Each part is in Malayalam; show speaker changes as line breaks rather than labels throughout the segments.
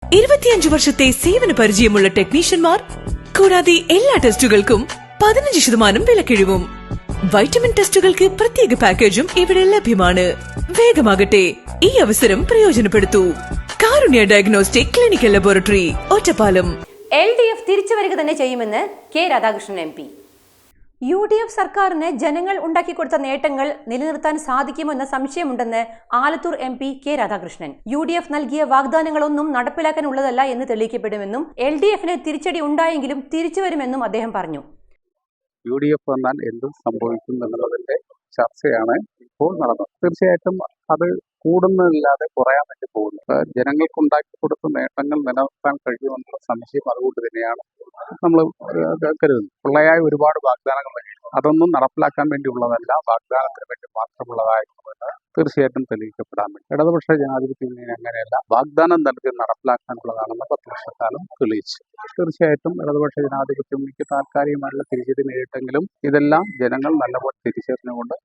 25 വർഷത്തെ സേവന പരിചയമുള്ള ടെക്നീഷ്യന്മാർ, കൂടാതെ എല്ലാ ടെസ്റ്റുകൾക്കും 15% വിലക്കിഴിവും. വൈറ്റമിൻ ടെസ്റ്റുകൾക്ക് പ്രത്യേക പാക്കേജും ഇവിടെ ലഭ്യമാണ്. വേഗമാകട്ടെ, ഈ അവസരം പ്രയോജനപ്പെടുത്തൂ. Karunya diagnostic clinical laboratory, Ottapalam.
LDF തിരിച്ചുവരിക തന്നെ ചെയ്യുമെന്ന് കെ രാധാകൃഷ്ണൻ MP. UDF സർക്കാരിന് ജനങ്ങൾ ഉണ്ടാക്കിക്കൊടുത്ത നേട്ടങ്ങൾ നിലനിർത്താൻ സാധിക്കുമെന്ന സംശയമുണ്ടെന്ന് Alathur MP K Radhakrishnan. UDF നൽകിയ വാഗ്ദാനങ്ങളൊന്നും നടപ്പിലാക്കാനുള്ളതല്ല എന്ന് തെളിയിക്കപ്പെടുമെന്നും LDFന് തിരിച്ചടി ഉണ്ടായെങ്കിലും തിരിച്ചുവരുമെന്നും അദ്ദേഹം പറഞ്ഞു.
UDF വന്നാൽ എന്തും സംഭവിക്കും എന്നുള്ളതിന്റെ ചർച്ചയാണ് ഇപ്പോൾ നടന്നത്. തീർച്ചയായിട്ടും അത് കൂടുന്നതില്ലാതെ കുറയാൻ വേണ്ടി പോകുന്നു. ജനങ്ങൾക്ക് ഉണ്ടാക്കി കൊടുത്ത നേട്ടങ്ങൾ നിലനിർത്താൻ കഴിയുമെന്നുള്ള സംശയം അതുകൊണ്ട് തന്നെയാണ് നമ്മൾ കരുതുന്നത്. പിള്ളയായ ഒരുപാട് വാഗ്ദാനങ്ങൾ അതൊന്നും നടപ്പിലാക്കാൻ വേണ്ടിയുള്ളതല്ല, വാഗ്ദാനത്തിന് വേണ്ടി മാത്രമുള്ളതായിരുന്നുവെന്ന് തീർച്ചയായിട്ടും തെളിയിക്കപ്പെടാൻ വേണ്ടി. ഇടതുപക്ഷ ജനാധിപത്യ മുന്നണി അങ്ങനെയല്ല, വാഗ്ദാനം നൽകി നടപ്പിലാക്കാനുള്ളതാണെന്ന് 10 വർഷക്കാലം തെളിയിച്ചു. തീർച്ചയായിട്ടും ഇടതുപക്ഷ ജനാധിപത്യ മുന്നണിക്ക് താൽക്കാലികമായുള്ള തിരിച്ചടി നേരിട്ടെങ്കിലും ഇതെല്ലാം ജനങ്ങൾ നല്ലപോലെ തിരിച്ചറിഞ്ഞുകൊണ്ട്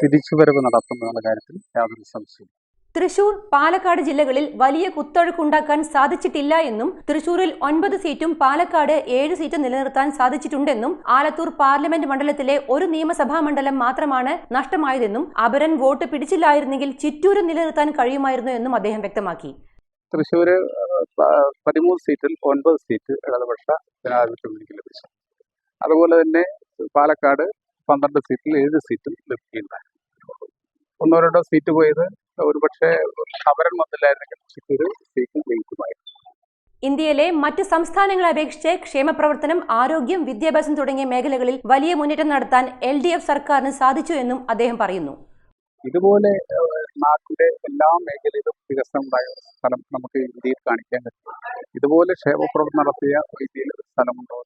തിരിച്ചുവരവ് നടത്തുന്നതെന്ന കാര്യത്തിൽ യാതൊരു സംശയവും.
തൃശൂർ, പാലക്കാട് ജില്ലകളിൽ വലിയ കുത്തൊഴുക്കുണ്ടാക്കാൻ സാധിച്ചിട്ടില്ല എന്നും തൃശൂരിൽ 9 സീറ്റും പാലക്കാട് 7 സീറ്റും നിലനിർത്താൻ സാധിച്ചിട്ടുണ്ടെന്നും ആലത്തൂർ പാർലമെന്റ് മണ്ഡലത്തിലെ ഒരു നിയമസഭാ മണ്ഡലം മാത്രമാണ് നഷ്ടമായതെന്നും അപരൻ വോട്ട് പിടിച്ചില്ലായിരുന്നെങ്കിൽ ചിറ്റൂരും നിലനിർത്താൻ കഴിയുമായിരുന്നു എന്നും അദ്ദേഹം വ്യക്തമാക്കി.
തൃശ്ശൂര് 13 സീറ്റിൽ 9 സീറ്റ് ഇടതുപക്ഷ ജനാധിപത്യ മുന്നണിക്ക് ലഭിച്ചു. അതുപോലെ തന്നെ പാലക്കാട് 12 സീറ്റിൽ 7 സീറ്റും ലഭിക്കുകയുണ്ടായി. ഒന്നോ രണ്ടോ സീറ്റ് പോയത് ഒരുപക്ഷെ അപരൻ വന്നില്ലായിരുന്നെങ്കിൽ ചിറ്റൂര് സീറ്റ് ജയിക്കുമായിരുന്നു.
ഇന്ത്യയിലെ മറ്റ് സംസ്ഥാനങ്ങളെ അപേക്ഷിച്ച് ക്ഷേമപ്രവർത്തനം, ആരോഗ്യം, വിദ്യാഭ്യാസം തുടങ്ങിയ മേഖലകളിൽ വലിയ മുന്നേറ്റം നടത്താൻ LDF സർക്കാരിന് സാധിച്ചു എന്നും അദ്ദേഹം പറയുന്നു.
ഇതുപോലെ നാട്ടിലെ എല്ലാ മേഖലയിലും വികസനം ഉണ്ടായ സ്ഥലം നമുക്ക് ഇന്ത്യയിൽ കാണിക്കാൻ പറ്റും. ഇതുപോലെ ക്ഷേമപ്രവർത്തനം നടത്തിയ ഇന്ത്യയിൽ സ്ഥലമുണ്ടോ?